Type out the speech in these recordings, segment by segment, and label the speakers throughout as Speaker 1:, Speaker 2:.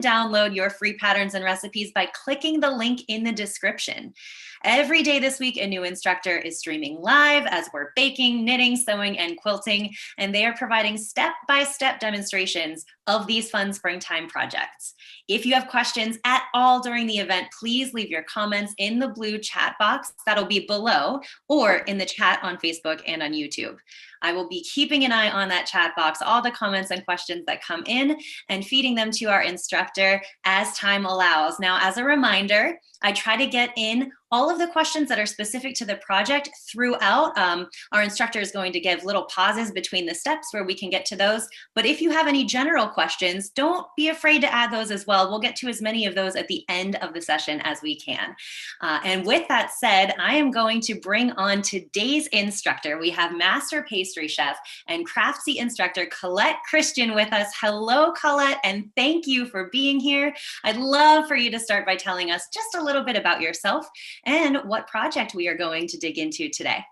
Speaker 1: download your free patterns and recipes by clicking the link in the description. Every day this week, a new instructor is streaming live as we're baking, knitting, sewing, and quilting, and they are providing step-by-step demonstrations of these fun springtime projects. If you have questions at all during the event, please leave your comments in the blue chat box that'll be below or in the chat on Facebook and on YouTube. I will be keeping an eye on that chat box, all the comments and questions that come in, and feeding them to our instructor as time allows. Now, as a reminder, I try to get in all of the questions that are specific to the project throughout. Our instructor is going to give little pauses between the steps where we can get to those. But if you have any general questions, don't be afraid to add those as well. We'll get to as many of those at the end of the session as we can. And with that said, I am going to bring on today's instructor. We have Master Pastry Chef and Craftsy instructor Colette Christian with us. Hello, Colette, and thank you for being here. I'd love for you to start by telling us just a little bit about yourself and what project we are going to dig into today.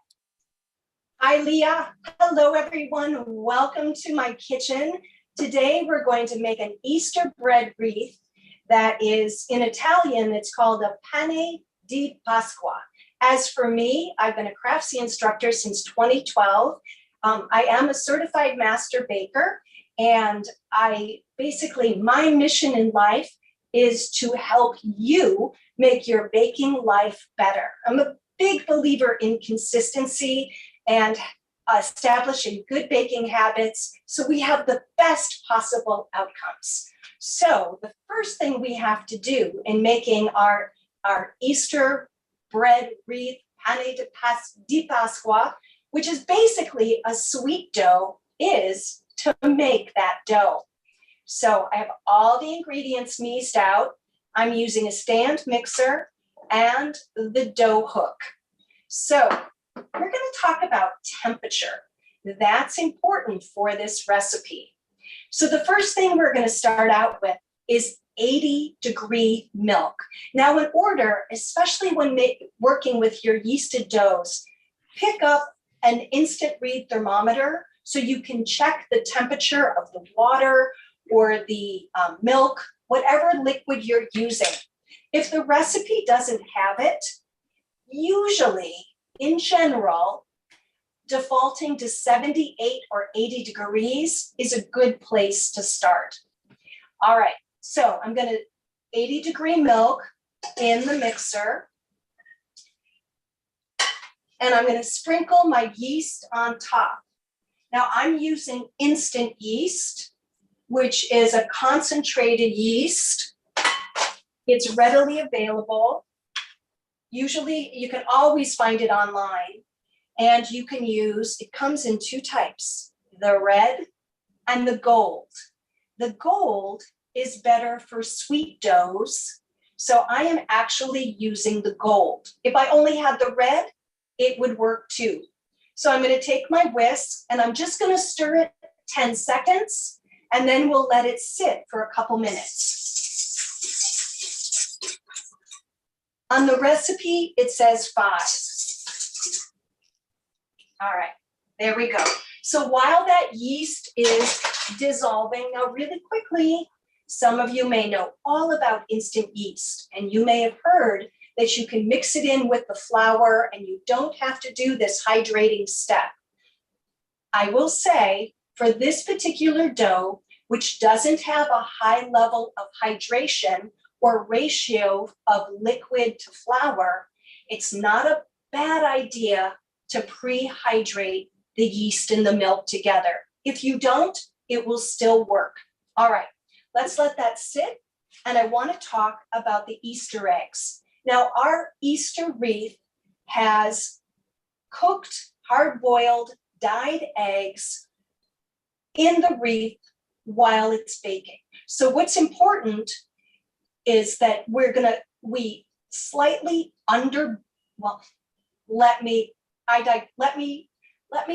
Speaker 2: Hi, Leah. Hello, everyone. Welcome to my kitchen. Today, we're going to make an Easter bread wreath that is, in Italian, it's called a pane di Pasqua. As for me, I've been a Craftsy instructor since 2012. I am a certified master baker, and my mission in life is to help you make your baking life better. I'm a big believer in consistency and establishing good baking habits so we have the best possible outcomes. So the first thing we have to do in making our Easter bread wreath, pane di Pasqua, which is basically a sweet dough, is to make that dough. So I have all the ingredients meased out. I'm using a stand mixer and the dough hook. So we're going to talk about temperature. That's important for this recipe. So the first thing we're going to start out with is 80-degree milk. Now in order, especially when working with your yeasted doughs, pick up an instant read thermometer so you can check the temperature of the water or the milk, whatever liquid you're using. If the recipe doesn't have it, usually, in general, defaulting to 78 or 80 degrees is a good place to start. All right, so I'm gonna 80-degree milk in the mixer, and I'm gonna sprinkle my yeast on top. Now I'm using instant yeast, which is a concentrated yeast. It's readily available. Usually, you can always find it online, and you can use, it comes in two types, the red and the gold. The gold is better for sweet doughs, so I am actually using the gold. If I only had the red, it would work too. So I'm gonna take my whisk, and I'm just gonna stir it 10 seconds, and then we'll let it sit for a couple minutes. On the recipe, it says 5. All right, there we go. So while that yeast is dissolving, now really quickly, some of you may know all about instant yeast, and you may have heard that you can mix it in with the flour and you don't have to do this hydrating step. I will say, for this particular dough, which doesn't have a high level of hydration or ratio of liquid to flour, it's not a bad idea to pre-hydrate the yeast and the milk together. If you don't, it will still work. All right, let's let that sit. And I want to talk about the Easter eggs. Now, our Easter wreath has cooked, hard-boiled, dyed eggs in the wreath while it's baking. So what's important is that we slightly let me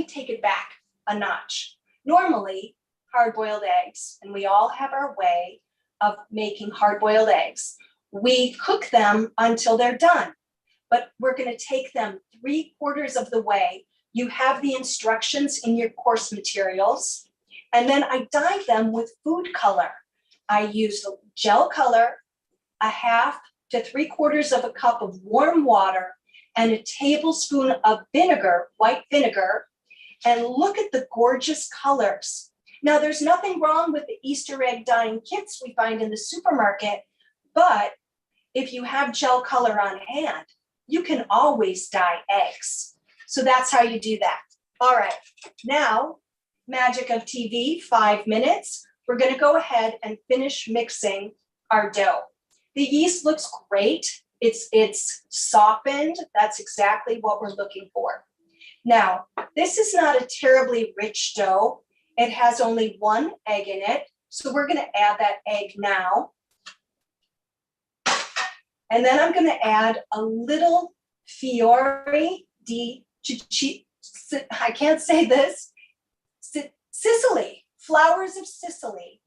Speaker 2: take it back a notch. Normally, hard-boiled eggs, and we all have our way of making hard-boiled eggs. We cook them until they're done, but we're gonna take them 3/4 of the way. You have the instructions in your course materials, and then I dye them with food color. I used gel color, a 1/2 to 3/4 of a cup of warm water, and a tablespoon of vinegar, white vinegar, and look at the gorgeous colors. Now, there's nothing wrong with the Easter egg dyeing kits we find in the supermarket, but if you have gel color on hand, you can always dye eggs. So that's how you do that. All right, now, magic of TV, 5 minutes. We're gonna go ahead and finish mixing our dough. The yeast looks great. It's softened. That's exactly what we're looking for. Now, this is not a terribly rich dough. It has only 1 egg in it. So we're gonna add that egg now. And then I'm gonna add a little fiori di Cicci, I can't say this, Sicily, flowers of Sicily.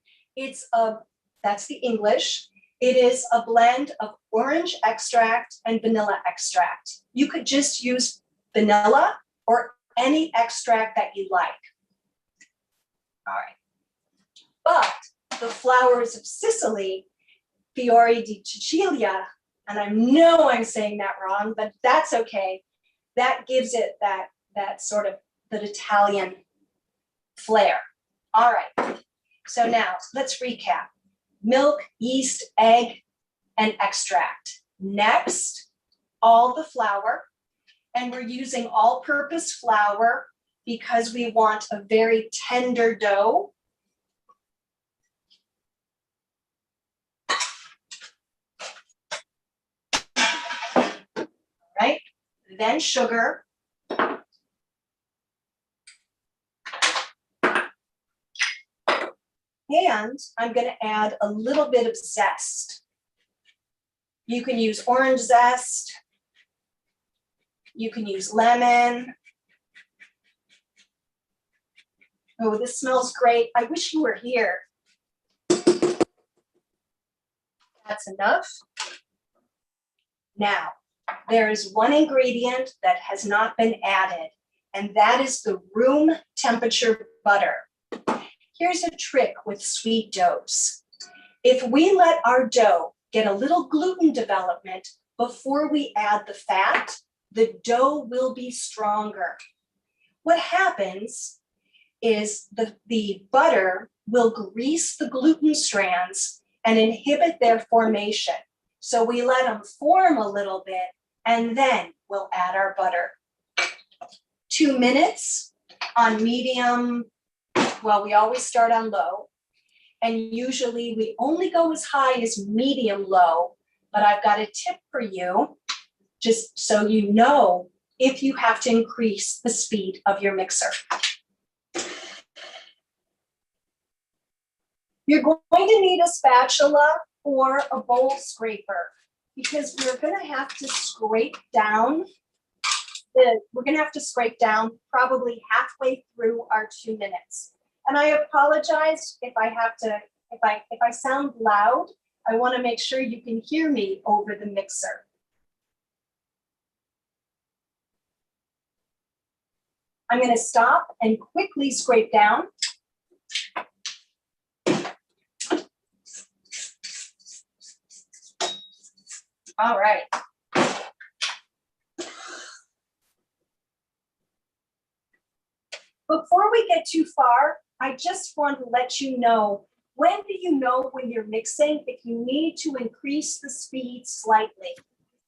Speaker 2: That's the English. It is a blend of orange extract and vanilla extract. You could just use vanilla or any extract that you like. All right. But the flowers of Sicily, fiori di Sicilia, and I know I'm saying that wrong, but that's okay. That gives it that sort of that Italian flair. All right. So now let's recap. Milk, yeast, egg, and extract. Next, all the flour. And we're using all-purpose flour because we want a very tender dough. All right, then sugar. And I'm going to add a little bit of zest. You can use orange zest. You can use lemon. Oh, this smells great. I wish you were here. That's enough. Now, there is one ingredient that has not been added, and that is the room temperature butter. Here's a trick with sweet doughs. If we let our dough get a little gluten development before we add the fat, the dough will be stronger. What happens is the butter will grease the gluten strands and inhibit their formation. So we let them form a little bit, and then we'll add our butter. 2 minutes on medium. Well, we always start on low, and usually we only go as high as medium low, but I've got a tip for you, just so you know if you have to increase the speed of your mixer. You're going to need a spatula or a bowl scraper because we're going to have to scrape down probably halfway through our 2 minutes. And I apologize if I sound loud. I want to make sure you can hear me over the mixer. I'm going to stop and quickly scrape down. All right. Before we get too far, I just want to let you know, when do you know when you're mixing if you need to increase the speed slightly?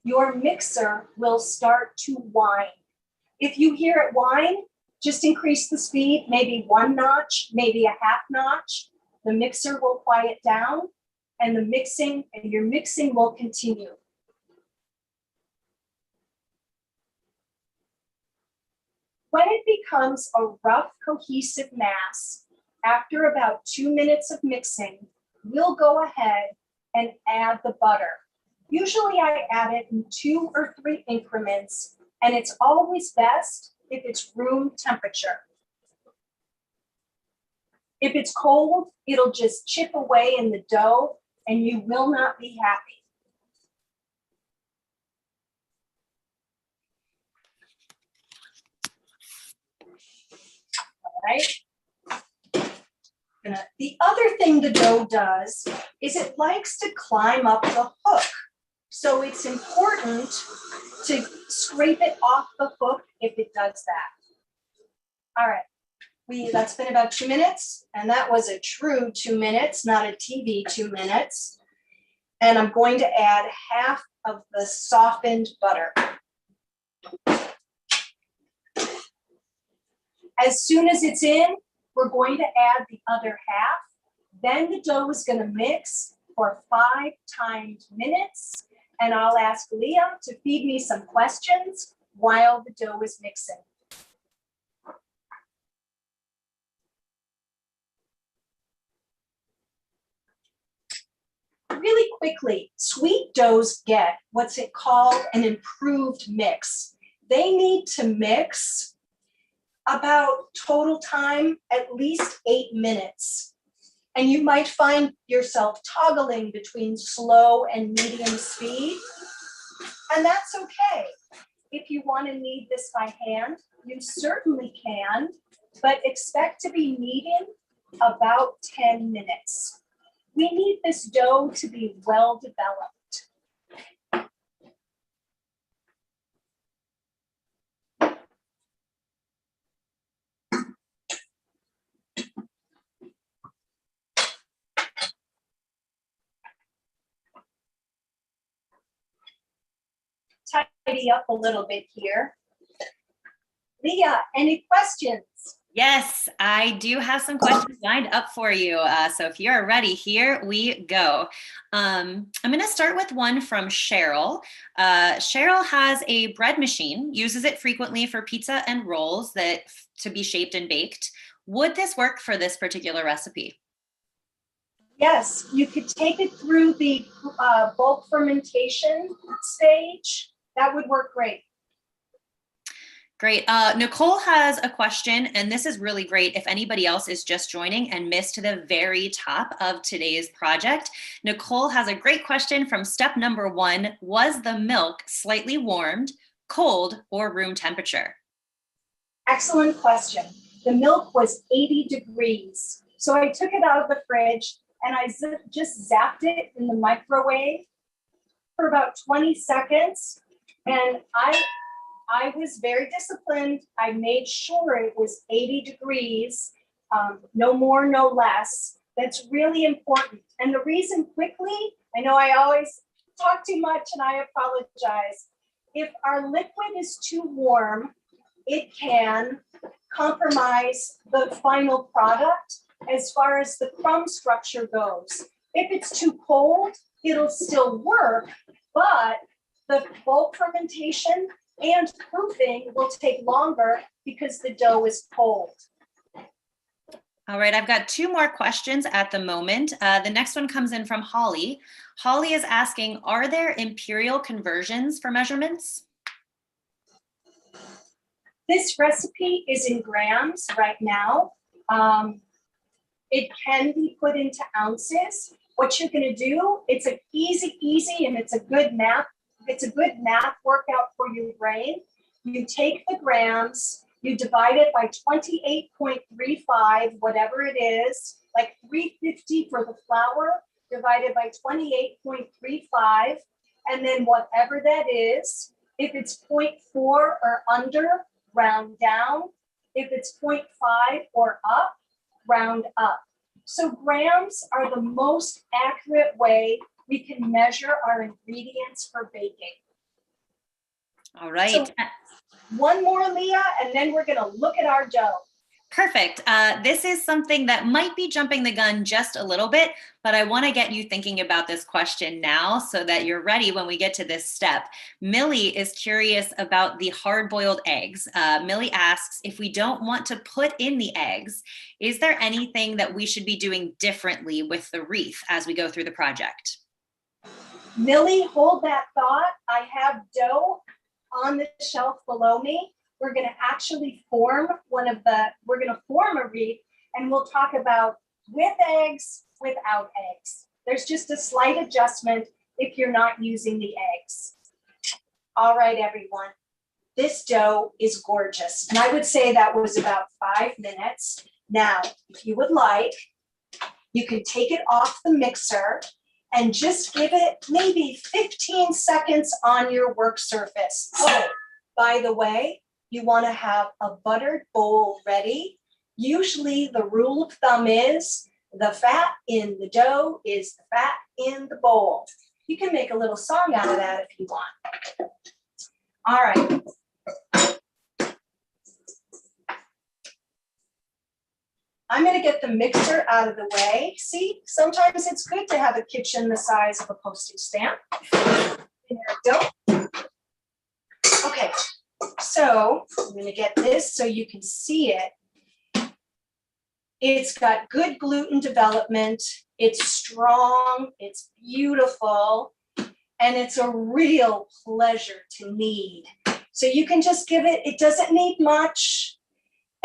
Speaker 2: Your mixer will start to whine. If you hear it whine, just increase the speed, maybe 1 notch, maybe a 1/2 notch. The mixer will quiet down and your mixing will continue. When it becomes a rough, cohesive mass, after about 2 minutes of mixing, we'll go ahead and add the butter. Usually I add it in 2 or 3 increments, and it's always best if it's room temperature. If it's cold, it'll just chip away in the dough, and you will not be happy. Right? the other thing the dough does is it likes to climb up the hook. So it's important to scrape it off the hook if it does that. All right, that's been about 2 minutes, and that was a true 2 minutes, not a TV 2 minutes. And I'm going to add half of the softened butter. As soon as it's in, we're going to add the other half. Then the dough is going to mix for 5 timed minutes. And I'll ask Leah to feed me some questions while the dough is mixing. Really quickly, sweet doughs get what's it called an improved mix. They need to mix about total time at least 8 minutes. And you might find yourself toggling between slow and medium speed. And that's okay. If you want to knead this by hand, you certainly can, but expect to be kneading about 10 minutes. We need this dough to be well developed. Tidy up a little bit here. Leah, any questions?
Speaker 1: Yes, I do have some questions lined up for you. So if you're ready, here we go. I'm going to start with one from Cheryl. Cheryl has a bread machine, uses it frequently for pizza and rolls to be shaped and baked. Would this work for this particular recipe?
Speaker 2: Yes, you could take it through the bulk fermentation stage. That would work great.
Speaker 1: Great. Nicole has a question, and this is really great if anybody else is just joining and missed the very top of today's project. Nicole has a great question from step number 1. Was the milk slightly warmed, cold, or room temperature?
Speaker 2: Excellent question. The milk was 80 degrees. So I took it out of the fridge and I just zapped it in the microwave for about 20 seconds. And I was very disciplined. I made sure it was 80 degrees, no more, no less. That's really important. And the reason quickly, I know I always talk too much and I apologize. If our liquid is too warm, it can compromise the final product as far as the crumb structure goes. If it's too cold, it'll still work, but the bulk fermentation and proofing will take longer because the dough is cold.
Speaker 1: All right, I've got 2 more questions at the moment. The next one comes in from Holly. Holly is asking, are there imperial conversions for measurements?
Speaker 2: This recipe is in grams right now. It can be put into ounces. What you're going to do, it's an easy, and it's a good math. It's a good math workout for your brain. You take the grams, you divide it by 28.35, whatever it is, like 350 for the flour, divided by 28.35, and then whatever that is, if it's 0.4 or under, round down. If it's 0.5 or up, round up. So grams are the most accurate way we can measure our ingredients for baking.
Speaker 1: All right.
Speaker 2: So one more, Leah, and then we're going to look at our dough.
Speaker 1: Perfect. This is something that might be jumping the gun just a little bit, but I want to get you thinking about this question now so that you're ready when we get to this step. Millie is curious about the hard-boiled eggs. Millie asks, if we don't want to put in the eggs, is there anything that we should be doing differently with the wreath as we go through the project?
Speaker 2: Millie, hold that thought. I have dough on the shelf below me. We're going to actually form we're going to form a wreath, and we'll talk about with eggs, without eggs. There's just a slight adjustment if you're not using the eggs. All right, everyone. This dough is gorgeous. And I would say that was about 5 minutes. Now, if you would like, You can take it off the mixer and just give it maybe 15 seconds on your work surface. Oh, by the way, you want to have a buttered bowl ready. Usually the rule of thumb is the fat in the dough is the fat in the bowl. You can make a little song out of that if you want. All right. I'm going to get the mixer out of the way. See, sometimes it's good to have a kitchen the size of a postage stamp. There we go. Okay, so I'm going to get this so you can see it. It's got good gluten development. It's strong. It's beautiful. And it's a real pleasure to knead. So you can just give it, it doesn't need much.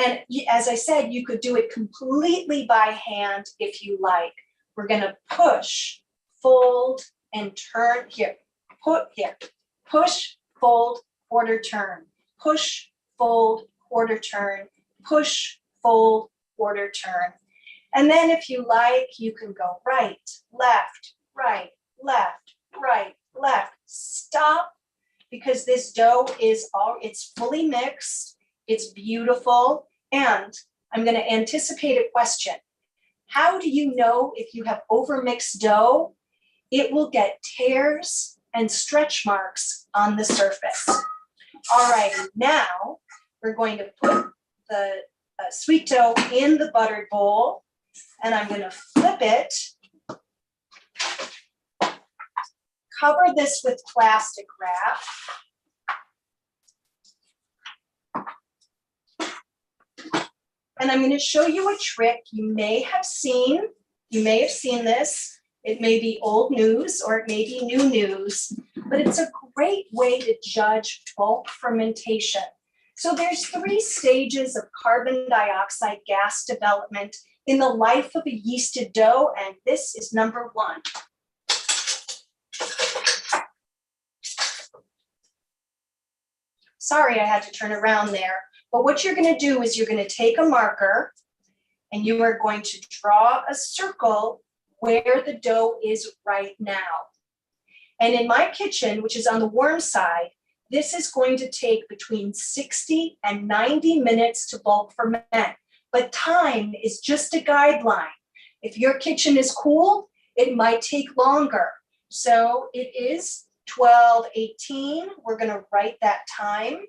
Speaker 2: And as I said, you could do it completely by hand if you like. We're going to push, fold, and turn here. Put here. Push, fold, quarter turn. Push, fold, quarter turn. Push, fold, quarter turn. And then if you like, you can go right, left, right, left, right, left. Stop, because this dough is it's fully mixed. It's beautiful. And I'm going to anticipate a question. How do you know if you have overmixed dough? It will get tears and stretch marks on the surface. All right, now we're going to put the sweet dough in the buttered bowl, and I'm going to flip it. Cover this with plastic wrap. And I'm going to show you a trick you may have seen. You may have seen this. It may be old news or it may be new news, but it's a great way to judge bulk fermentation. So there's 3 stages of carbon dioxide gas development in the life of a yeasted dough, and this is number 1. Sorry, I had to turn around there. But what you're going to do is you're going to take a marker and you are going to draw a circle where the dough is right now. And in my kitchen, which is on the warm side, this is going to take between 60 and 90 minutes to bulk ferment. But time is just a guideline. If your kitchen is cool, it might take longer. So it is 12:18. We're going to write that time.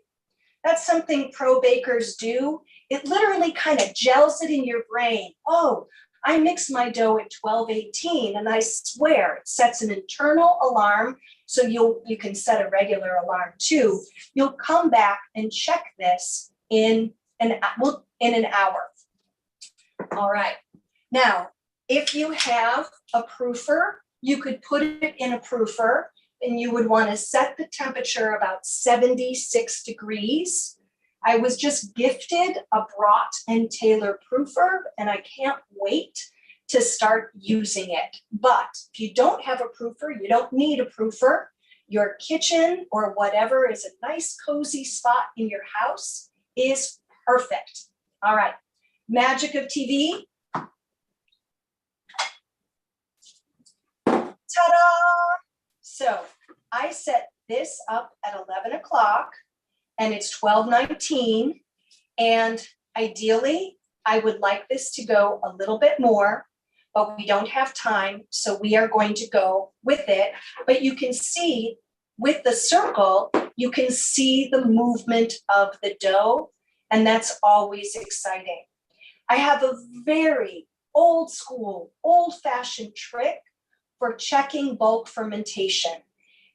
Speaker 2: That's something pro bakers do. It literally kind of gels it in your brain. Oh, I mixed my dough at 12:18, and I swear it sets an internal alarm. So you can set a regular alarm too. You'll come back and check this in an hour. All right. Now, if you have a proofer, you could put it in a proofer. And you would want to set the temperature about 76 degrees. I was just gifted a Brought and Taylor proofer, and I can't wait to start using it. But if you don't have a proofer, you don't need a proofer. Your kitchen or whatever is a nice cozy spot in your house is perfect. All right, magic of TV. Ta-da! So I set this up at 11 o'clock and it's 12:19. And ideally, I would like this to go a little bit more, but we don't have time. So we are going to go with it. But you can see with the circle, you can see the movement of the dough. And that's always exciting. I have a very old school, old-fashioned trick for checking bulk fermentation.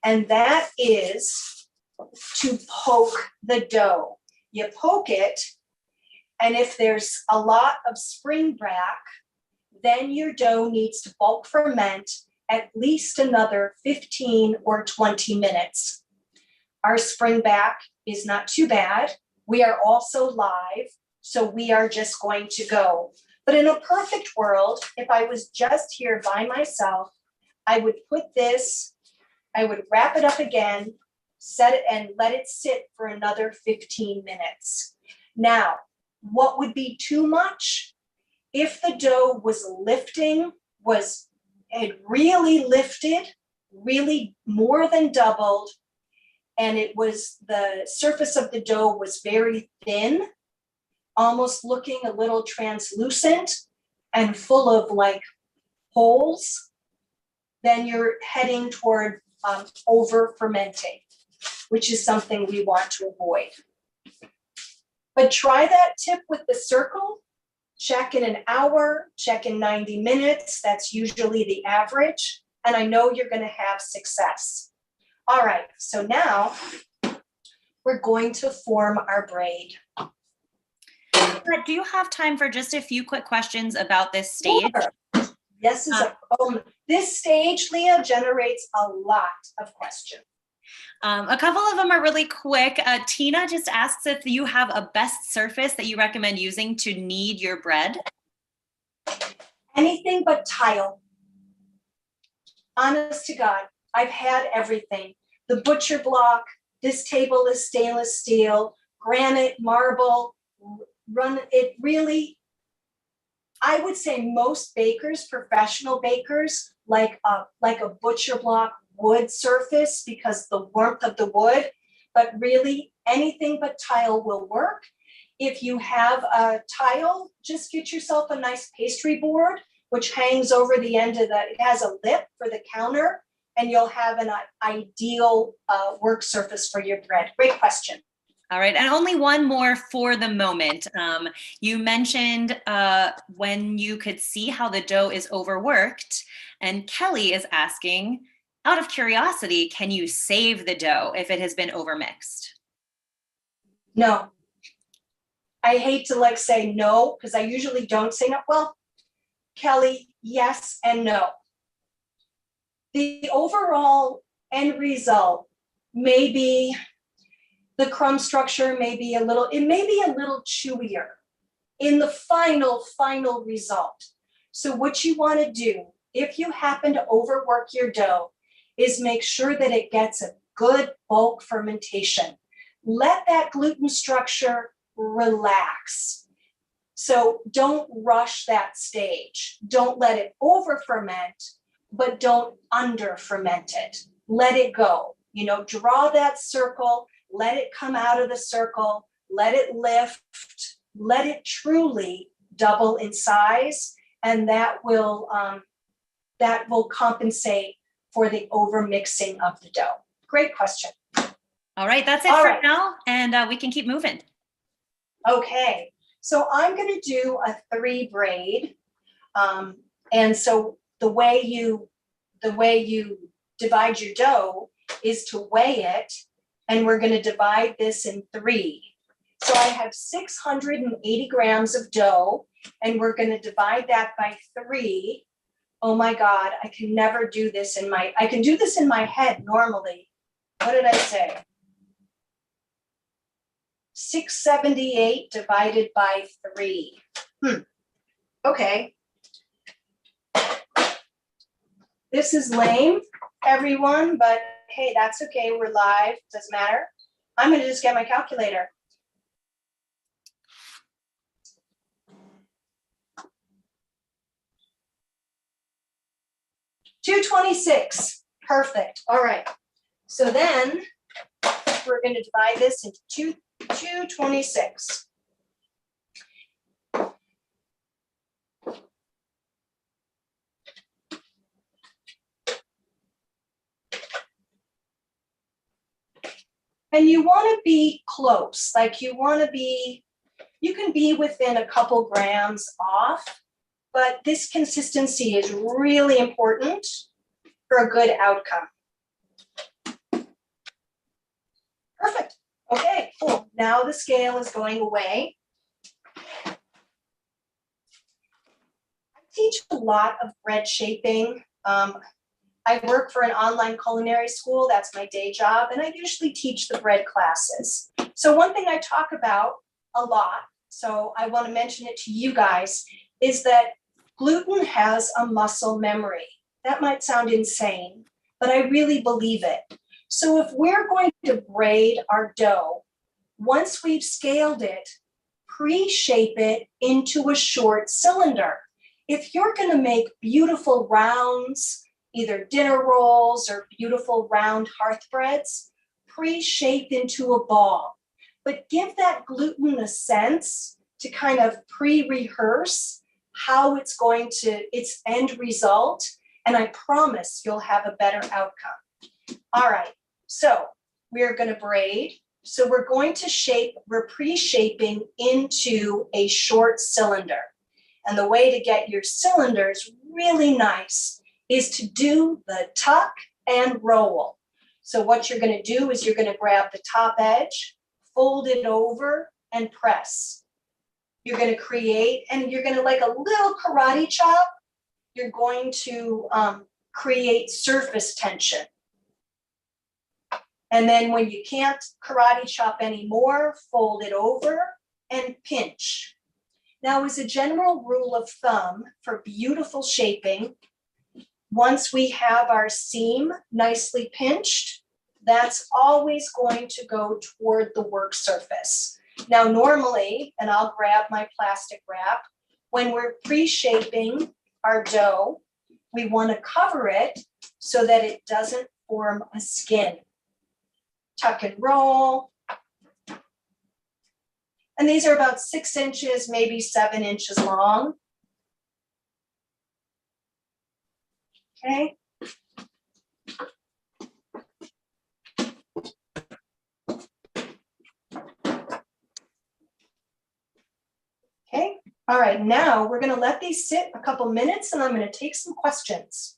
Speaker 2: And that is to poke the dough. You poke it, and if there's a lot of springback, then your dough needs to bulk ferment at least another 15 or 20 minutes. Our springback is not too bad. We are also live, so we are just going to go. But in a perfect world, if I was just here by myself, I would put this, I would wrap it up again, set it and let it sit for another 15 minutes. Now, what would be too much If the dough was lifting, it really lifted, really more than doubled, and the surface of the dough was very thin, almost looking a little translucent and full of like holes, then you're heading toward over fermenting, which is something we want to avoid. But try that tip with the circle. Check in an hour, check in 90 minutes. That's usually the average. And I know you're going to have success. All right, so now we're going to form our braid.
Speaker 1: But do you have time for just a few quick questions about this stage?
Speaker 2: Sure. This stage, Leah, generates a lot of questions.
Speaker 1: A couple of them are really quick. Tina just asks if you have a best surface that you recommend using to knead your bread.
Speaker 2: Anything but tile. Honest to God, I've had everything. The butcher block, this table is stainless steel, granite, marble, I would say most bakers, professional bakers, like a butcher block wood surface because the warmth of the wood, but really anything but tile will work. If you have a tile, just get yourself a nice pastry board, which hangs over the end of it has a lip for the counter, and you'll have an ideal work surface for your bread. Great question.
Speaker 1: All right, and only one more for the moment. You mentioned when you could see how the dough is overworked, and Kelly is asking, out of curiosity, can you save the dough if it has been overmixed?
Speaker 2: No. I hate to say no, because I usually don't say no. Well, Kelly, yes and no. The overall end result may be the crumb structure may be a little chewier in the final result. So what you want to do, if you happen to overwork your dough, is make sure that it gets a good bulk fermentation. Let that gluten structure relax. So don't rush that stage. Don't let it over ferment, but don't under ferment it. Let it go. Draw that circle. Let it come out of the circle, let it lift, let it truly double in size, and that will compensate for the overmixing of the dough. Great question.
Speaker 1: All right, that's it for now, and we can keep moving.
Speaker 2: Okay, so I'm going to do a 3 braid, and so the way you divide your dough is to weigh it. And we're going to divide this in 3. So I have 680 grams of dough, and we're going to divide that by 3. Oh my God, I can never do this I can do this in my head normally. What did I say? 678 divided by 3. Okay. This is lame, everyone, but hey, that's okay. We're live. Doesn't matter. I'm going to just get my calculator. $2.26. Perfect. All right. So then we're going to divide this into $2.26. And you want to be close, you can be within a couple grams off, but this consistency is really important for a good outcome. Perfect. Okay, cool. Now the scale is going away. I teach a lot of bread shaping. I work for an online culinary school. That's my day job. And I usually teach the bread classes. So one thing I talk about a lot, so I want to mention it to you guys, is that gluten has a muscle memory. That might sound insane, but I really believe it. So if we're going to braid our dough, once we've scaled it pre-shape it into a short cylinder. If you're going to make beautiful rounds, either dinner rolls or beautiful round hearth breads, pre-shape into a ball. But give that gluten a sense to kind of pre-rehearse how it's going to, its end result, and I promise you'll have a better outcome. All right, so we're going to braid. So we're going to shape, we're pre-shaping into a short cylinder. And the way to get your cylinders really nice is to do the tuck and roll. So what you're going to do is you're going to grab the top edge, fold it over, and press. You're going to create, and you're going to, like a little karate chop, you're going to create surface tension. And then when you can't karate chop anymore, fold it over and pinch. Now, as a general rule of thumb for beautiful shaping, once we have our seam nicely pinched, that's always going to go toward the work surface. Now, normally, and I'll grab my plastic wrap, when we're pre-shaping our dough, we want to cover it so that it doesn't form a skin. Tuck and roll. And these are about 6 inches, maybe 7 inches long. Okay. Okay. All right, now we're going to let these sit a couple minutes and I'm going to take some questions.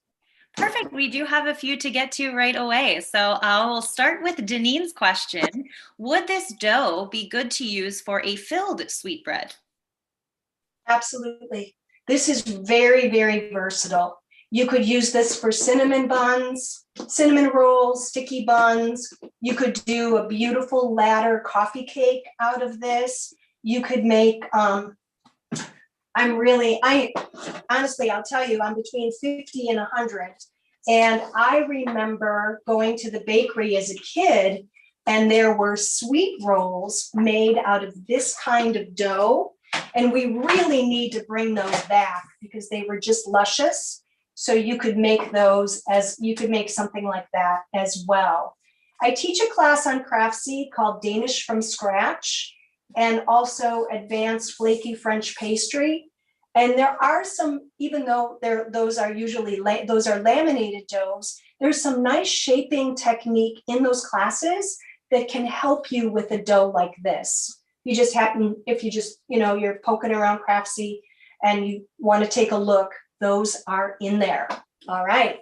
Speaker 1: Perfect. We do have a few to get to right away. So I'll start with Denine's question. Would this dough be good to use for a filled sweetbread?
Speaker 2: Absolutely. This is very, very versatile. You could use this for cinnamon buns, cinnamon rolls, sticky buns. You could do a beautiful ladder coffee cake out of this. You could make, honestly, I'll tell you, I'm between 50 and 100. And I remember going to the bakery as a kid, and there were sweet rolls made out of this kind of dough. And we really need to bring those back because they were just luscious. So you could make those you could make something like that as well. I teach a class on Craftsy called Danish from Scratch, and also advanced flaky French pastry. And there are some, even though those are laminated doughs, there's some nice shaping technique in those classes that can help you with a dough like this. You just you're poking around Craftsy and you want to take a look, those are in there. All right.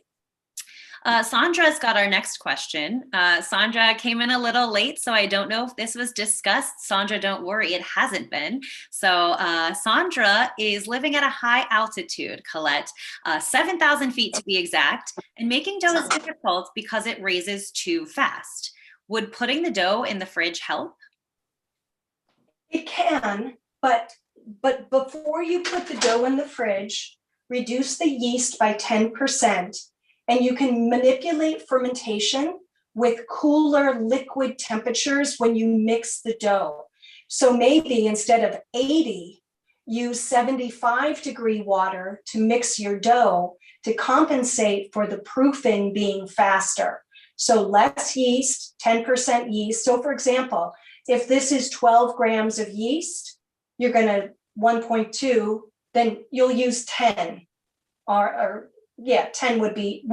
Speaker 1: Sandra's got our next question. Sandra came in a little late, so I don't know if this was discussed. Sandra, don't worry, it hasn't been. So Sandra is living at a high altitude, Colette, 7,000 feet to be exact, and making dough is difficult because it raises too fast. Would putting the dough in the fridge help?
Speaker 2: It can, but before you put the dough in the fridge, reduce the yeast by 10%. And you can manipulate fermentation with cooler liquid temperatures when you mix the dough. So maybe instead of 80, use 75-degree water to mix your dough to compensate for the proofing being faster. So less yeast, 10% yeast. So for example, if this is 12 grams of yeast, you're going to 1.2, then you'll use 10 or 10 would be,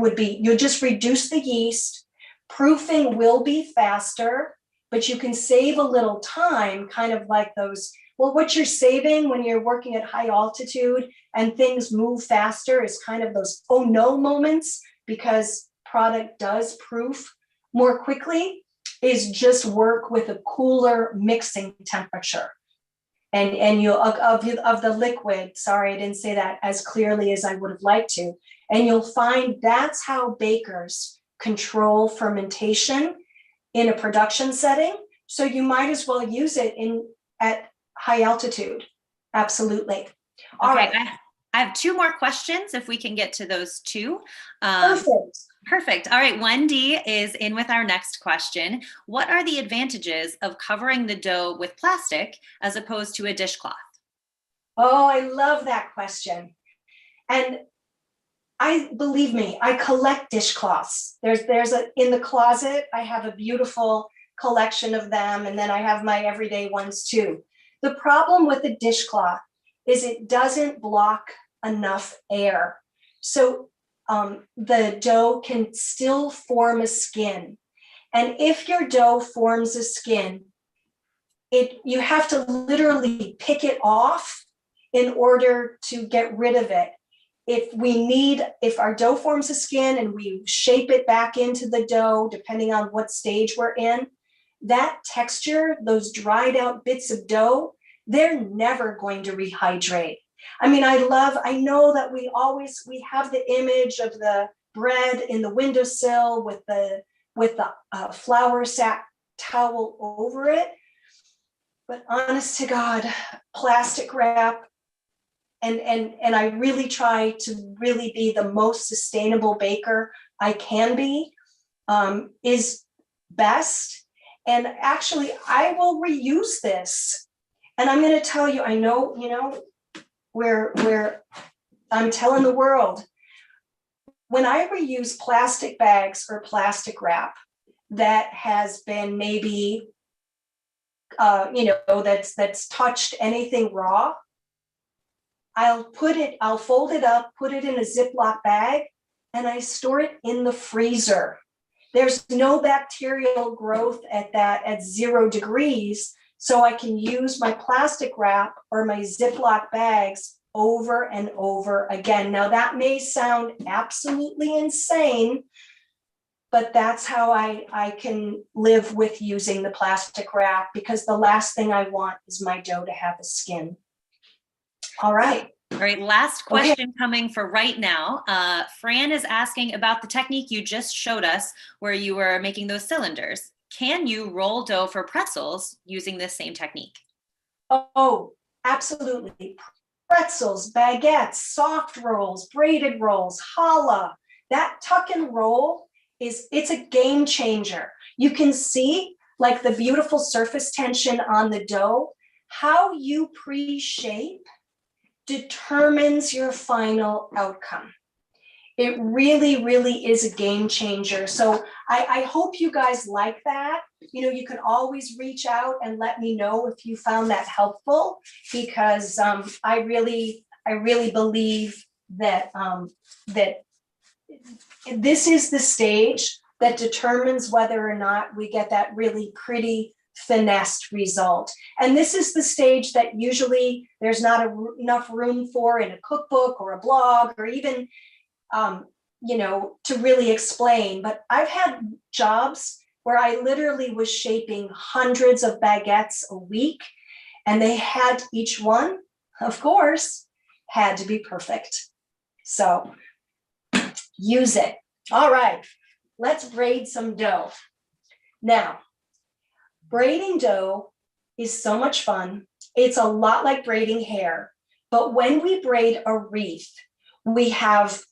Speaker 2: you'll just reduce the yeast. Proofing will be faster, but you can save a little time, kind of like those, what you're saving when you're working at high altitude and things move faster is kind of those oh no moments, because product does proof more quickly, is just work with a cooler mixing temperature. And you'll, of the liquid, sorry, I didn't say that as clearly as I would have liked to. And you'll find that's how bakers control fermentation in a production setting. So you might as well use it at high altitude. Absolutely. All
Speaker 1: okay,
Speaker 2: right.
Speaker 1: I have two more questions if we can get to those two.
Speaker 2: Perfect.
Speaker 1: Perfect. All right, Wendy is in with our next question. What are the advantages of covering the dough with plastic as opposed to a dishcloth?
Speaker 2: Oh, I love that question. And believe me, I collect dishcloths. In the closet, I have a beautiful collection of them, and then I have my everyday ones too. The problem with a dishcloth is it doesn't block enough air. So the dough can still form a skin. And if your dough forms a skin, you have to literally pick it off in order to get rid of it. If our dough forms a skin and we shape it back into the dough, depending on what stage we're in, that texture, those dried out bits of dough, they're never going to rehydrate. I mean, I know that we have the image of the bread in the windowsill with the flour sack towel over it. But honest to God, plastic wrap, and I really try to really be the most sustainable baker I can be, is best. And actually, I will reuse this. And I'm going to tell you, I know, where I'm telling the world, when I reuse plastic bags or plastic wrap that has been maybe, that's touched anything raw, I'll fold it up, put it in a Ziploc bag, and I store it in the freezer. There's no bacterial growth at 0 degrees, so I can use my plastic wrap or my Ziploc bags over and over again. Now that may sound absolutely insane, but that's how I can live with using the plastic wrap, because the last thing I want is my dough to have a skin. All right.
Speaker 1: All right, last question coming for right now. Fran is asking about the technique you just showed us where you were making those cylinders. Can you roll dough for pretzels using this same technique?
Speaker 2: Oh, absolutely. Pretzels, baguettes, soft rolls, braided rolls, challah. That tuck and roll it's a game changer. You can see like the beautiful surface tension on the dough. How you pre-shape determines your final outcome. It really, really is a game changer. So I hope you guys like that. You can always reach out and let me know if you found that helpful, because I really believe that that this is the stage that determines whether or not we get that really pretty finessed result. And this is the stage that usually there's not enough room for in a cookbook or a blog or even, to really explain. But I've had jobs where I literally was shaping hundreds of baguettes a week, and they had, each one, of course, had to be perfect. So use it. All right, let's braid some dough. Now, braiding dough is so much fun. It's a lot like braiding hair, but when we braid a wreath, we have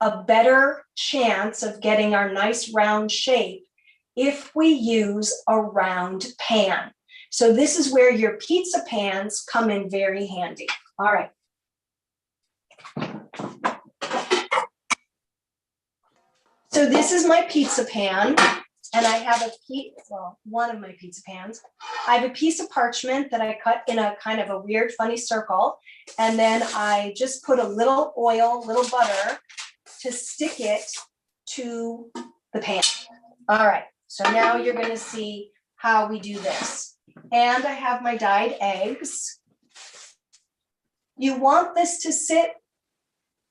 Speaker 2: a better chance of getting our nice round shape if we use a round pan. So this is where your pizza pans come in very handy. All right. So this is my pizza pan, and I have one of my pizza pans. I have a piece of parchment that I cut in a kind of a weird, funny circle, and then I just put a little oil, little butter to stick it to the pan. All right, so now you're going to see how we do this. And I have my dyed eggs. You want this to sit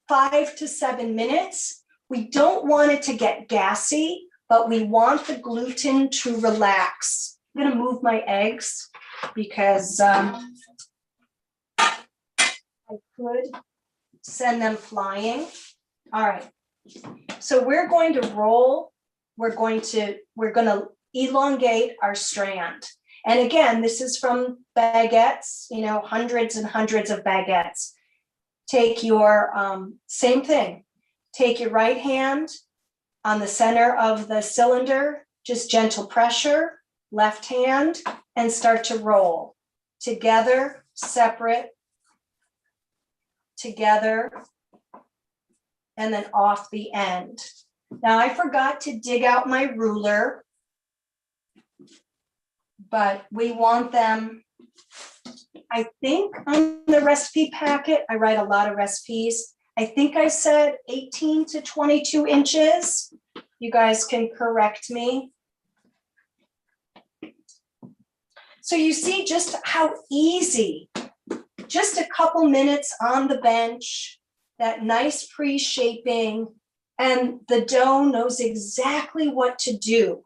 Speaker 2: 5 to 7 minutes. We don't want it to get gassy, but we want the gluten to relax. I'm going to move my eggs because I could send them flying. All right. So we're going to roll. We're going to elongate our strand. And again, this is from baguettes, hundreds and hundreds of baguettes. take your, same thing. Take your right hand on the center of the cylinder, just gentle pressure, left hand, and start to roll. Together, separate, together, and then off the end. Now I forgot to dig out my ruler, but we want them, I think on the recipe packet, I write a lot of recipes. I think I said 18 to 22 inches. You guys can correct me. So you see just how easy, just a couple minutes on the bench, that nice pre-shaping, and the dough knows exactly what to do.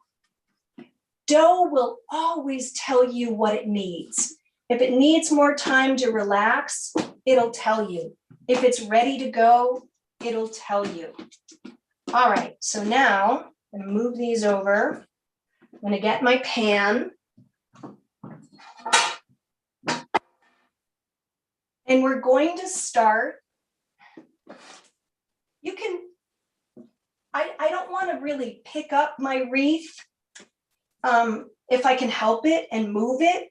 Speaker 2: Dough will always tell you what it needs. If it needs more time to relax, it'll tell you. If it's ready to go, it'll tell you. All right, so now I'm gonna move these over. I'm gonna get my pan. And we're going to start. You can, I don't want to really pick up my wreath if I can help it and move it,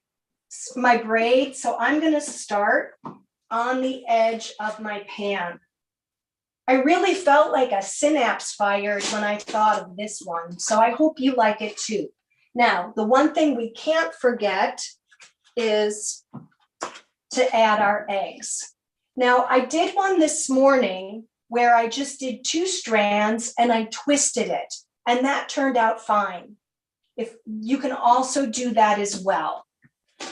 Speaker 2: my braid. So I'm going to start on the edge of my pan. I really felt like a synapse fired when I thought of this one. So I hope you like it too. Now, the one thing we can't forget is to add our eggs. Now, I did one this morning where I just did 2 strands and I twisted it, and that turned out fine. If you can also do that as well.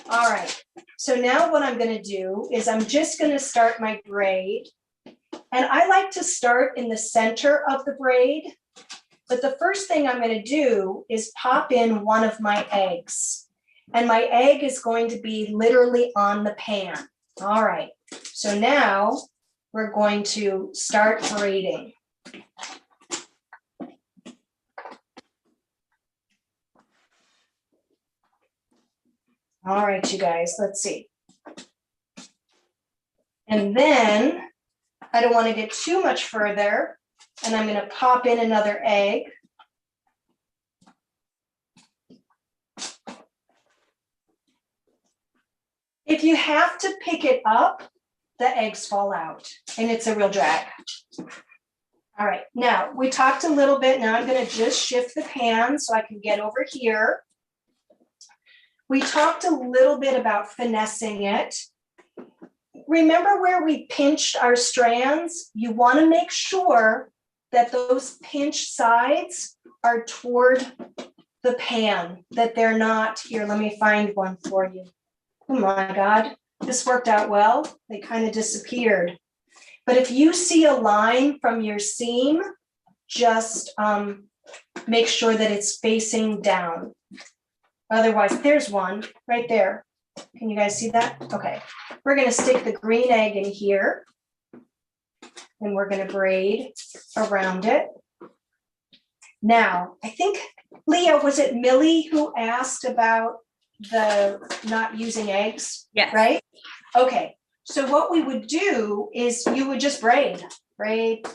Speaker 2: All right, so now what I'm gonna do is I'm just gonna start my braid, and I like to start in the center of the braid, but the first thing I'm gonna do is pop in one of my eggs. And my egg is going to be literally on the pan. All right, so now we're going to start braiding. All right, you guys, let's see. And then I don't want to get too much further, and I'm going to pop in another egg. If you have to pick it up, the eggs fall out, and it's a real drag. All right, now we talked a little bit. Now I'm going to just shift the pan so I can get over here. We talked a little bit about finessing it. Remember where we pinched our strands? You want to make sure that those pinched sides are toward the pan, that they're not here. Let me find one for you. Oh my God, this worked out well. They kind of disappeared. But if you see a line from your seam, just make sure that it's facing down. Otherwise, there's one right there. Can you guys see that? Okay, we're gonna stick the green egg in here, and we're gonna braid around it. Now, I think, Leah, was it Millie who asked about the not using eggs?
Speaker 1: Yes.
Speaker 2: Right? Okay, so what we would do is you would just braid,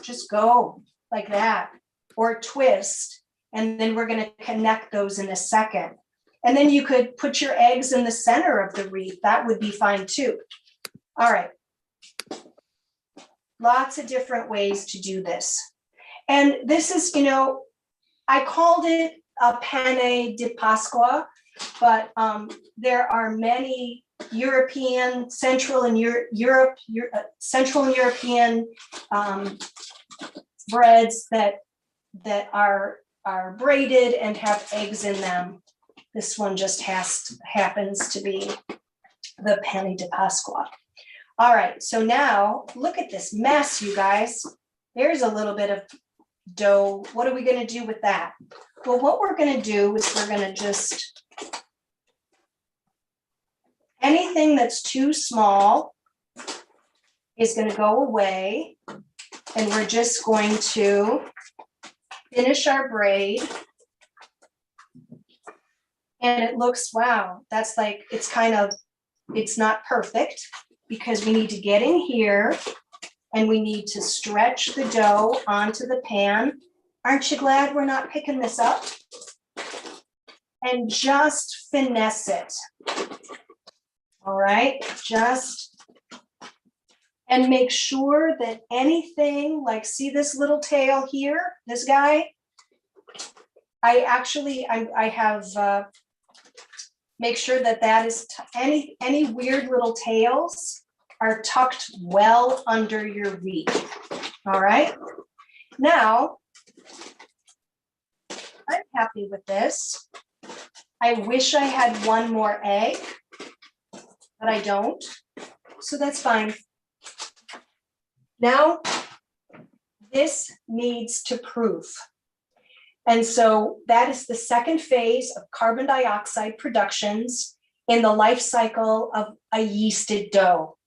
Speaker 2: just go like that, or twist, and then we're gonna connect those in a second. And then you could put your eggs in the center of the wreath. That would be fine too. All right. Lots of different ways to do this. And this is, you know, I called it a penne di Pasqua, but there are many European, Central and European breads that are braided and have eggs in them. This one just happens to be the penne di Pasqua. All right, so now look at this mess, you guys. There's a little bit of dough. What are we going to do with that? Well, what we're going to do is we're going to just, anything that's too small is going to go away, and we're just going to finish our braid. And it looks, wow, that's like, it's not perfect because we need to get in here and we need to stretch the dough onto the pan. Aren't you glad we're not picking this up? And just finesse it. All right, and make sure that anything, like see this little tail here, this guy, I have make sure that is any weird little tails are tucked well under your wreath. All right. Now, I'm happy with this. I wish I had one more egg, but I don't. So that's fine. Now, this needs to proof. And so that is the second phase of carbon dioxide productions in the life cycle of a yeasted dough.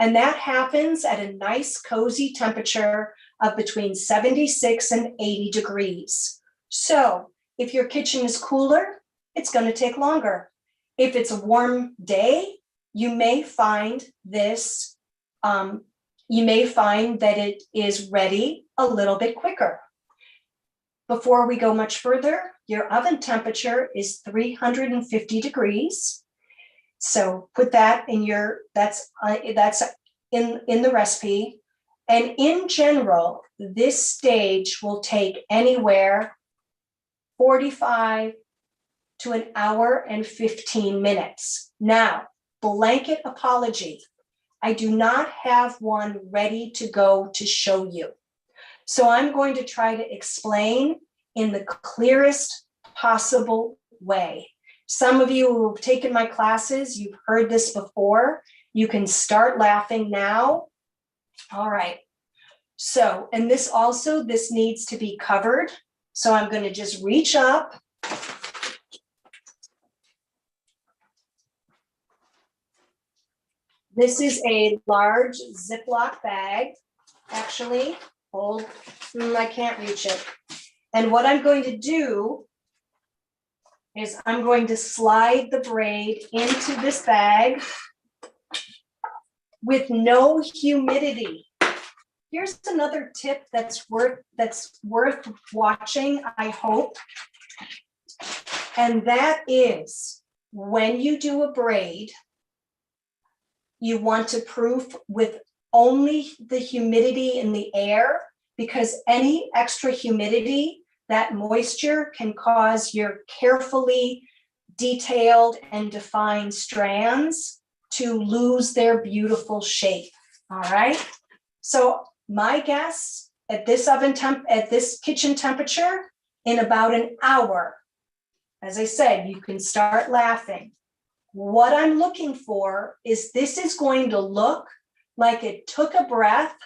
Speaker 2: And that happens at a nice cozy temperature of between 76 and 80 degrees. So if your kitchen is cooler, it's going to take longer. If it's a warm day, you may find this, you may find that it is ready a little bit quicker. Before we go much further, your oven temperature is 350 degrees. So put that in your, that's in the recipe. And in general, this stage will take anywhere 45 to an hour and 15 minutes. Now, blanket apology. I do not have one ready to go to show you. So I'm going to try to explain in the clearest possible way. Some of you who have taken my classes, you've heard this before. You can start laughing now. All right. So, and this needs to be covered. So I'm going to just reach up. This is a large Ziploc bag, actually. Hold, I can't reach it. And what I'm going to do is I'm going to slide the braid into this bag with no humidity. Here's another tip that's worth watching, I hope. And that is when you do a braid, you want to proof with only the humidity in the air, because any extra humidity, that moisture can cause your carefully detailed and defined strands to lose their beautiful shape. All right. So my guess at this kitchen temperature, in about an hour, as I said, you can start laughing. What I'm looking for is this is going to look like it took a breath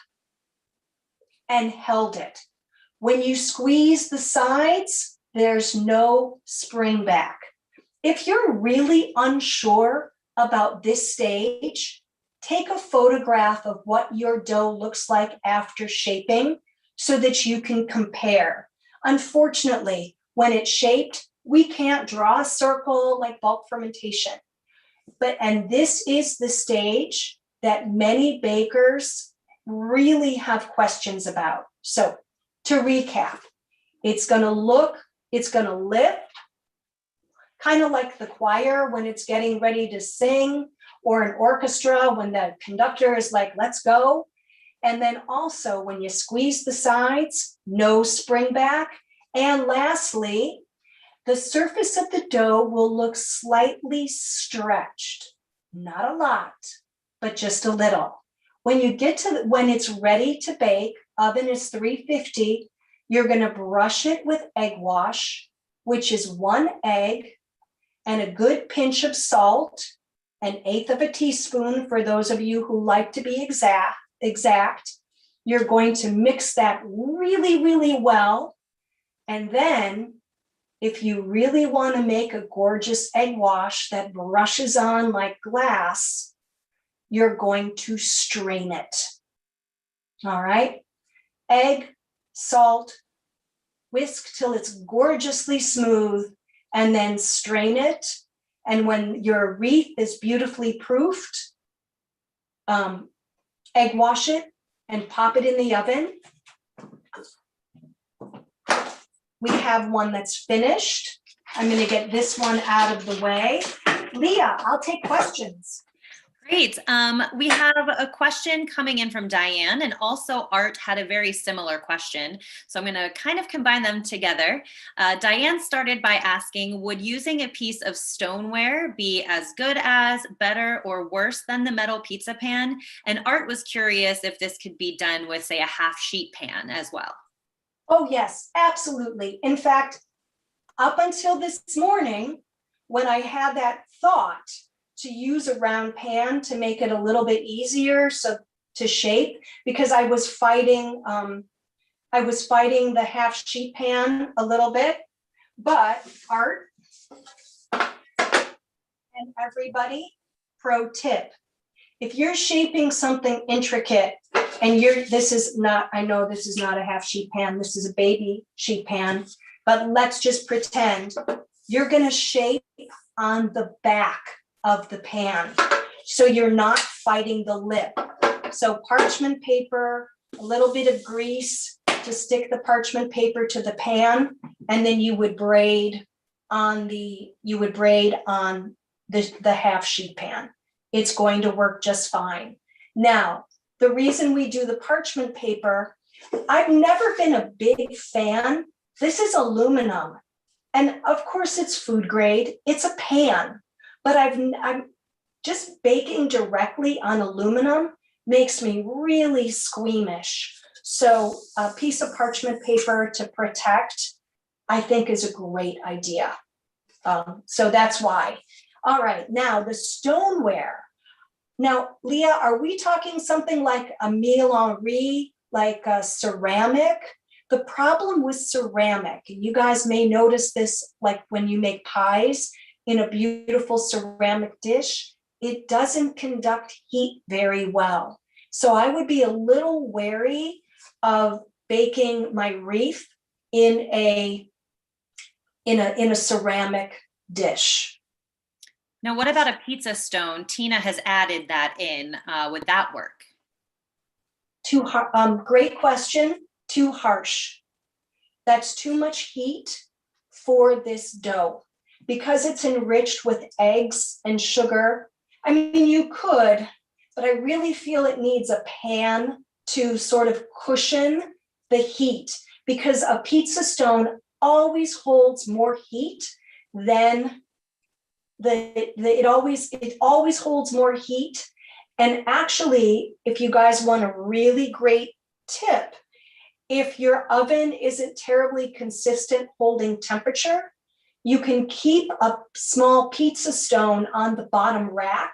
Speaker 2: and held it. When you squeeze the sides, there's no spring back. If you're really unsure about this stage, take a photograph of what your dough looks like after shaping so that you can compare. Unfortunately, when it's shaped, we can't draw a circle like bulk fermentation. And this is the stage that many bakers really have questions about. So to recap, it's going to lift, kind of like the choir when it's getting ready to sing, or an orchestra when the conductor is like, let's go. And then also when you squeeze the sides, no spring back. And lastly, the surface of the dough will look slightly stretched, not a lot, but just a little. When you get to when it's ready to bake, oven is 350, you're going to brush it with egg wash, which is 1 egg and a good pinch of salt, 1/8 of a teaspoon for those of you who like to be exact. You're going to mix that really, really well. And then if you really want to make a gorgeous egg wash that brushes on like glass, you're going to strain it. All right. Egg, salt, whisk till it's gorgeously smooth, and then strain it. And when your wreath is beautifully proofed, egg wash it and pop it in the oven. We have one that's finished. I'm gonna get this one out of the way. Leah, I'll take questions.
Speaker 1: Great. We have a question coming in from Diane, and also Art had a very similar question. So I'm going to kind of combine them together. Diane started by asking, would using a piece of stoneware be as good as, better, or worse than the metal pizza pan? And Art was curious if this could be done with, say, a half sheet pan as well.
Speaker 2: Oh, yes, absolutely. In fact, up until this morning, when I had that thought to use a round pan to make it a little bit easier to shape, because I was fighting the half sheet pan a little bit. But Art and everybody, pro tip: if you're shaping something intricate and I know this is not a half sheet pan, this is a baby sheet pan, but let's just pretend you're going to shape on the back of the pan, so you're not fighting the lip. So parchment paper, a little bit of grease to stick the parchment paper to the pan, and then you would braid on the half sheet pan. It's going to work just fine. Now, the reason we do the parchment paper, I've never been a big fan. This is aluminum, and of course it's food grade. It's a pan. But I'm just baking directly on aluminum makes me really squeamish. So a piece of parchment paper to protect, I think, is a great idea. So that's why. All right, now the stoneware. Now, Leah, are we talking something like a melange, like a ceramic? The problem with ceramic, and you guys may notice this like when you make pies, in a beautiful ceramic dish, it doesn't conduct heat very well. So I would be a little wary of baking my wreath in a ceramic dish.
Speaker 1: Now, what about a pizza stone? Tina has added that in. Would that work?
Speaker 2: Great question. Too harsh. That's too much heat for this dough. Because it's enriched with eggs and sugar, I mean, you could, but I really feel it needs a pan to sort of cushion the heat, because a pizza stone always holds more heat than it always holds more heat. And actually, if you guys want a really great tip, if your oven isn't terribly consistent holding temperature, you can keep a small pizza stone on the bottom rack,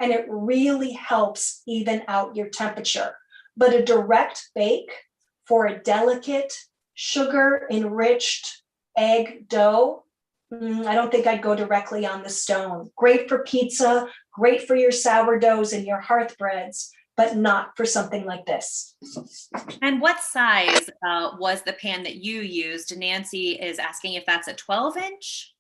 Speaker 2: and it really helps even out your temperature. But a direct bake for a delicate sugar-enriched egg dough, I don't think I'd go directly on the stone. Great for pizza, great for your sourdoughs and your hearth breads, but not for something like this.
Speaker 1: And what size was the pan that you used? Nancy is asking if that's a 12-inch.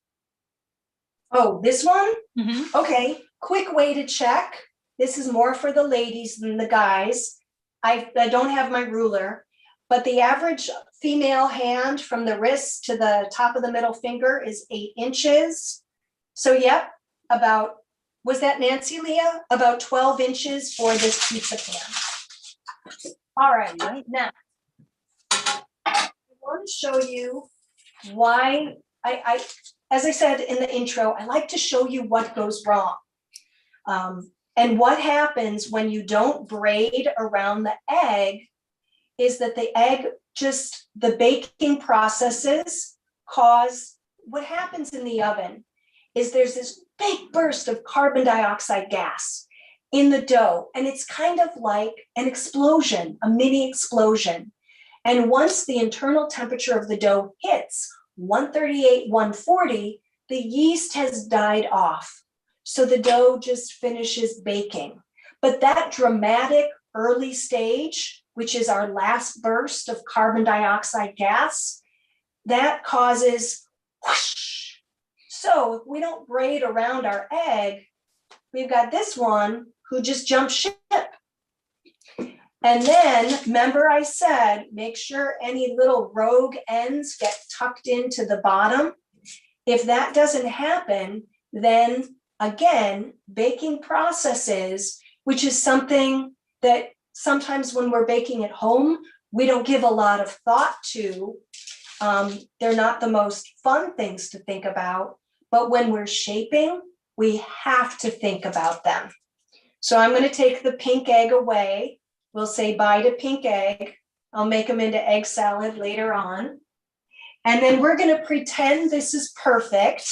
Speaker 2: Oh, this one?
Speaker 1: Mm-hmm.
Speaker 2: Okay, quick way to check. This is more for the ladies than the guys. I don't have my ruler, but the average female hand from the wrist to the top of the middle finger is 8 inches. So yep, was that Nancy, Leah? About 12 inches for this pizza pan. All right, now I want to show you why as I said in the intro, I like to show you what goes wrong. And what happens when you don't braid around the egg is that the baking processes cause, what happens in the oven is there's this big burst of carbon dioxide gas in the dough. And it's kind of like an explosion, a mini explosion. And once the internal temperature of the dough hits 138, 140, the yeast has died off. So the dough just finishes baking. But that dramatic early stage, which is our last burst of carbon dioxide gas, that causes whoosh. So if we don't braid around our egg, we've got this one who just jumped ship. And then, remember I said, make sure any little rogue ends get tucked into the bottom. If that doesn't happen, then again, baking processes, which is something that sometimes when we're baking at home, we don't give a lot of thought to. They're not the most fun things to think about, but when we're shaping, we have to think about them. So I'm going to take the pink egg away. We'll say bye to pink egg. I'll make them into egg salad later on. And then we're going to pretend this is perfect.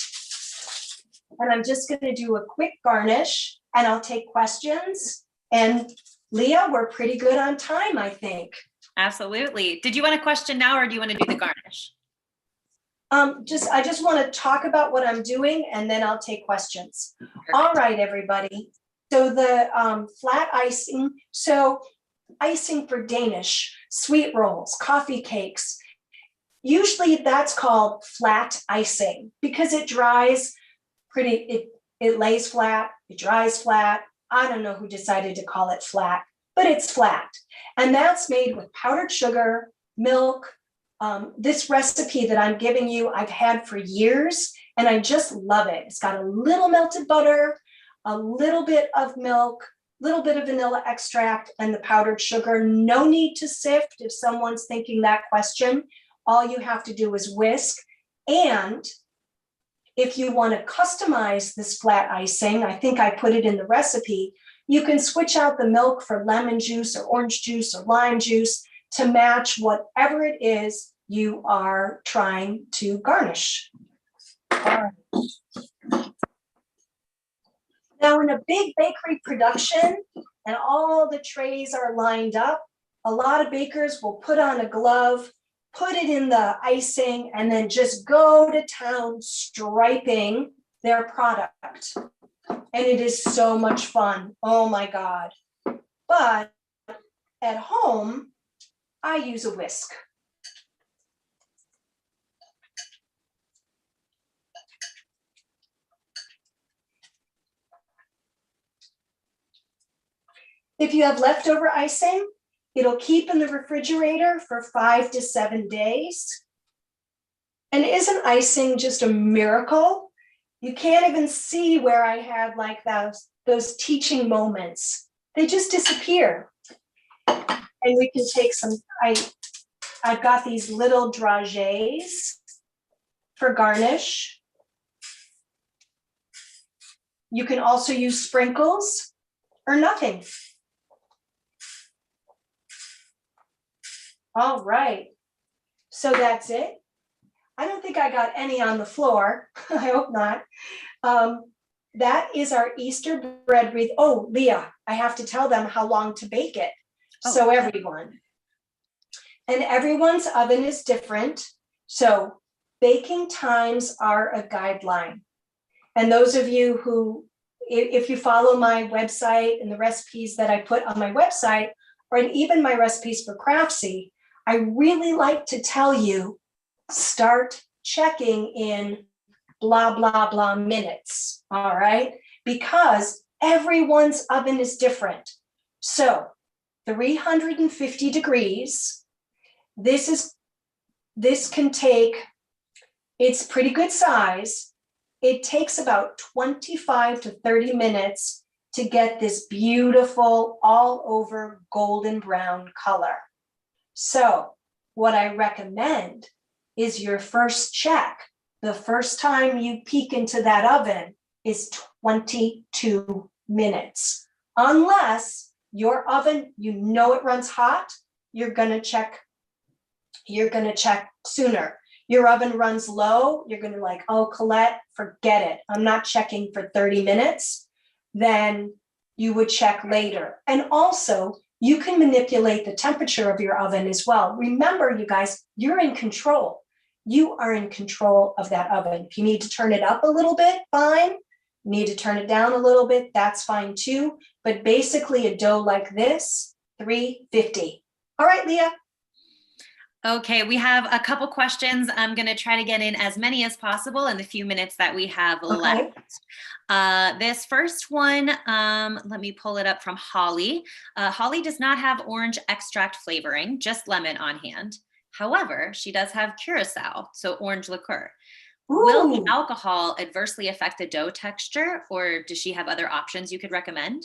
Speaker 2: And I'm just going to do a quick garnish and I'll take questions. And Leah, we're pretty good on time, I think.
Speaker 1: Absolutely. Did you want a question now or do you want to do the garnish?
Speaker 2: I just want to talk about what I'm doing and then I'll take questions.
Speaker 1: Perfect.
Speaker 2: All right, everybody. So the flat icing, so icing for Danish, sweet rolls, coffee cakes. Usually that's called flat icing because it dries pretty, it lays flat, it dries flat. I don't know who decided to call it flat, but it's flat. And that's made with powdered sugar, milk. This recipe that I'm giving you, I've had for years and I just love it. It's got a little melted butter, a little bit of milk, a little bit of vanilla extract and the powdered sugar. No need to sift if someone's thinking that question. All you have to do is whisk. And if you want to customize this flat icing, I think I put it in the recipe, you can switch out the milk for lemon juice or orange juice or lime juice to match whatever it is you are trying to garnish. All right. Now in a big bakery production and all the trays are lined up, a lot of bakers will put on a glove, put it in the icing, and then just go to town striping their product. And it is so much fun. Oh my God. But at home, I use a whisk. If you have leftover icing, it'll keep in the refrigerator for 5 to 7 days. And isn't icing just a miracle? You can't even see where I had like those teaching moments. They just disappear. And we can take some, I've got these little dragées for garnish. You can also use sprinkles or nothing. All right, so that's it. I don't think I got any on the floor. I hope not. That is our Easter bread wreath. Oh, Leah, I have to tell them how long to bake it. Oh. So everyone. And everyone's oven is different. So baking times are a guideline. And those of you who, if you follow my website and the recipes that I put on my website, or even my recipes for Craftsy, I really like to tell you, start checking in blah, blah, blah minutes, all right? Because everyone's oven is different. So 350 degrees, this can take, it's pretty good size. It takes about 25 to 30 minutes to get this beautiful all over golden brown color. So what I recommend is your first check. The first time you peek into that oven is 22 minutes. Unless your oven, you know it runs hot, you're gonna check sooner. Your oven runs low, you're gonna like, oh, Colette, forget it. I'm not checking for 30 minutes. Then you would check later. And also, you can manipulate the temperature of your oven as well. Remember, you guys, you're in control. You are in control of that oven. If you need to turn it up a little bit, fine. You need to turn it down a little bit, that's fine too. But basically a dough like this, 350. All right, Leah.
Speaker 1: Okay, we have a couple questions. I'm going to try to get in as many as possible in the few minutes that we have
Speaker 2: Okay.
Speaker 1: left. This first one, let me pull it up from Holly. Holly does not have orange extract flavoring, just lemon on hand. However, she does have curacao, so orange liqueur. Will the
Speaker 2: Ooh,
Speaker 1: alcohol adversely affect the dough texture, or does she have other options you could recommend?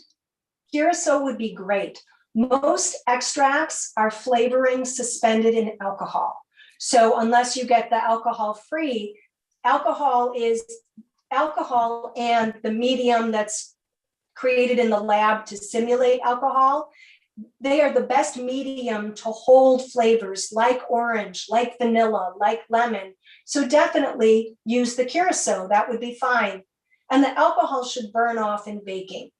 Speaker 2: curacao would be great. Most extracts are flavoring suspended in alcohol. So unless you get the alcohol free, alcohol is alcohol and the medium that's created in the lab to simulate alcohol. They are the best medium to hold flavors like orange, like vanilla, like lemon. So definitely use the curacao. That would be fine. And the alcohol should burn off in baking.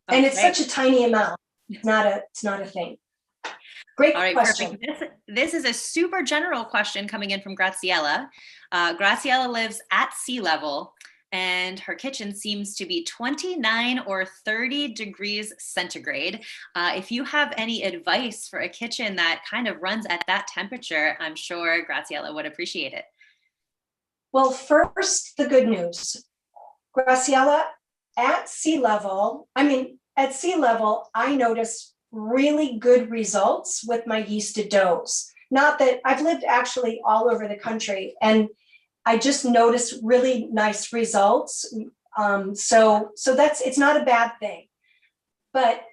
Speaker 2: And it's
Speaker 1: Okay.
Speaker 2: such a tiny amount. It's not a thing. Great
Speaker 1: All right,
Speaker 2: question.
Speaker 1: perfect. This is a super general question coming in from Graciela. Graciela lives at sea level, and her kitchen seems to be 29 or 30 degrees centigrade. If you have any advice for a kitchen that kind of runs at that temperature, I'm sure Graciela would appreciate it.
Speaker 2: Well, first, the good news. Graciela, at sea level, I notice really good results with my yeasted doughs. Not that I've lived actually all over the country, and I just noticed really nice results. So it's not a bad thing. But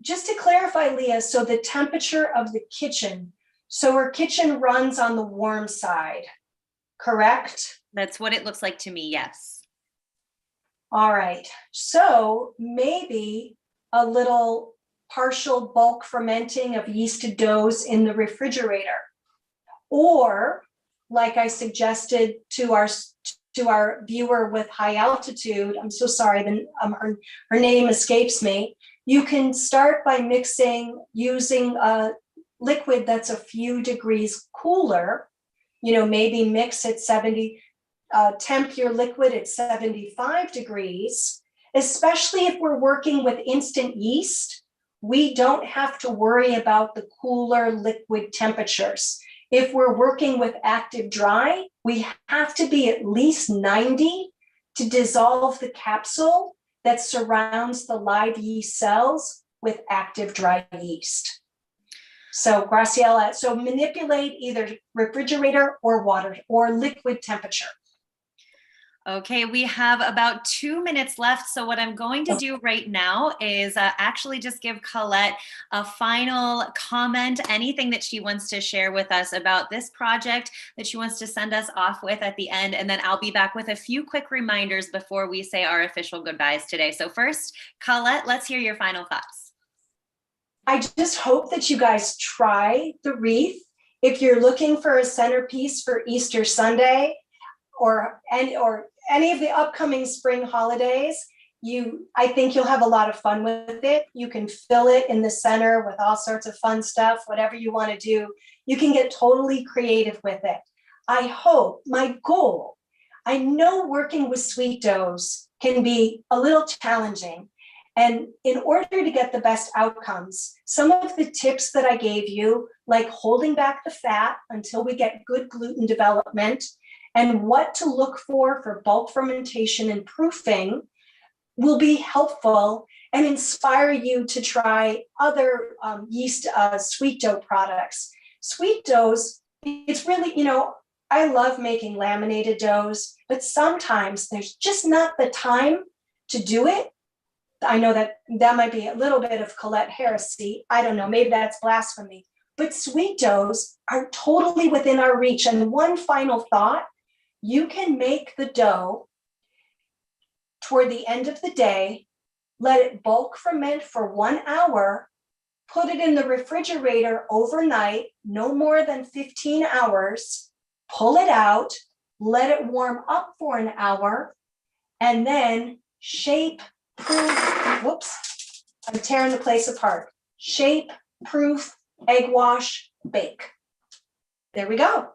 Speaker 2: just to clarify, Leah, so the temperature of the kitchen, so her kitchen runs on the warm side, correct?
Speaker 1: That's what it looks like to me, yes.
Speaker 2: All right, so maybe a little partial bulk fermenting of yeasted doughs in the refrigerator. Or, like I suggested to our viewer with high altitude, I'm so sorry, her name escapes me. You can start by using a liquid that's a few degrees cooler, maybe mix at 70, temp your liquid at 75 degrees, especially if we're working with instant yeast. We don't have to worry about the cooler liquid temperatures. If we're working with active dry, we have to be at least 90 to dissolve the capsule that surrounds the live yeast cells with active dry yeast. So Graciela, so manipulate either refrigerator or water or liquid temperature.
Speaker 1: Okay, we have about 2 minutes left. So what I'm going to do right now is actually just give Colette a final comment, anything that she wants to share with us about this project that she wants to send us off with at the end. And then I'll be back with a few quick reminders before we say our official goodbyes today. So first, Colette, let's hear your final thoughts.
Speaker 2: I just hope that you guys try the wreath. If you're looking for a centerpiece for Easter Sunday or any of the upcoming spring holidays, I think you'll have a lot of fun with it. You can fill it in the center with all sorts of fun stuff, whatever you want to do. You can get totally creative with it. My goal, I know working with sweet doughs can be a little challenging. And in order to get the best outcomes, some of the tips that I gave you, like holding back the fat until we get good gluten development, and what to look for bulk fermentation and proofing, will be helpful and inspire you to try other yeast sweet dough products. Sweet doughs, it's really, I love making laminated doughs, but sometimes there's just not the time to do it. I know that might be a little bit of Colette heresy. I don't know, maybe that's blasphemy. But sweet doughs are totally within our reach. And one final thought, you can make the dough toward the end of the day, let it bulk ferment for 1 hour, put it in the refrigerator overnight, no more than 15 hours, pull it out, let it warm up for an hour, and then shape proof, whoops, I'm tearing the place apart. Shape proof, egg wash, bake. There we go.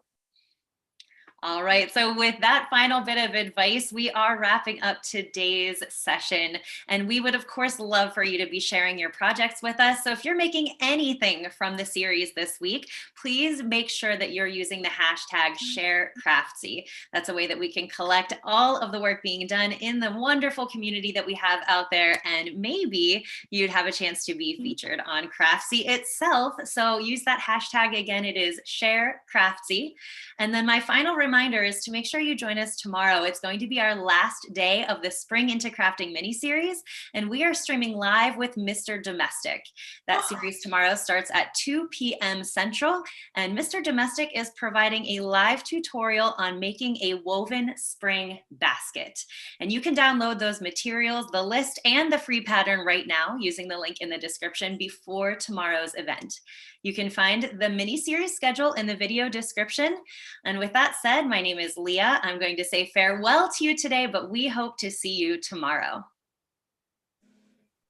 Speaker 1: All right, so with that final bit of advice, we are wrapping up today's session. And we would, of course, love for you to be sharing your projects with us. So if you're making anything from the series this week, please make sure that you're using the hashtag #ShareCraftsy. That's a way that we can collect all of the work being done in the wonderful community that we have out there. And maybe you'd have a chance to be featured on Craftsy itself. So use that hashtag again. It is #ShareCraftsy. And then my final reminder is to make sure you join us tomorrow. It's going to be our last day of the Spring into Crafting mini-series, and we are streaming live with Mr. Domestic. That series tomorrow starts at 2 p.m. Central, and Mr. Domestic is providing a live tutorial on making a woven spring basket. And you can download those materials, the list, and the free pattern right now using the link in the description before tomorrow's event. You can find the mini-series schedule in the video description. And with that said, my name is Leah. I'm going to say farewell to you today, but we hope to see you tomorrow.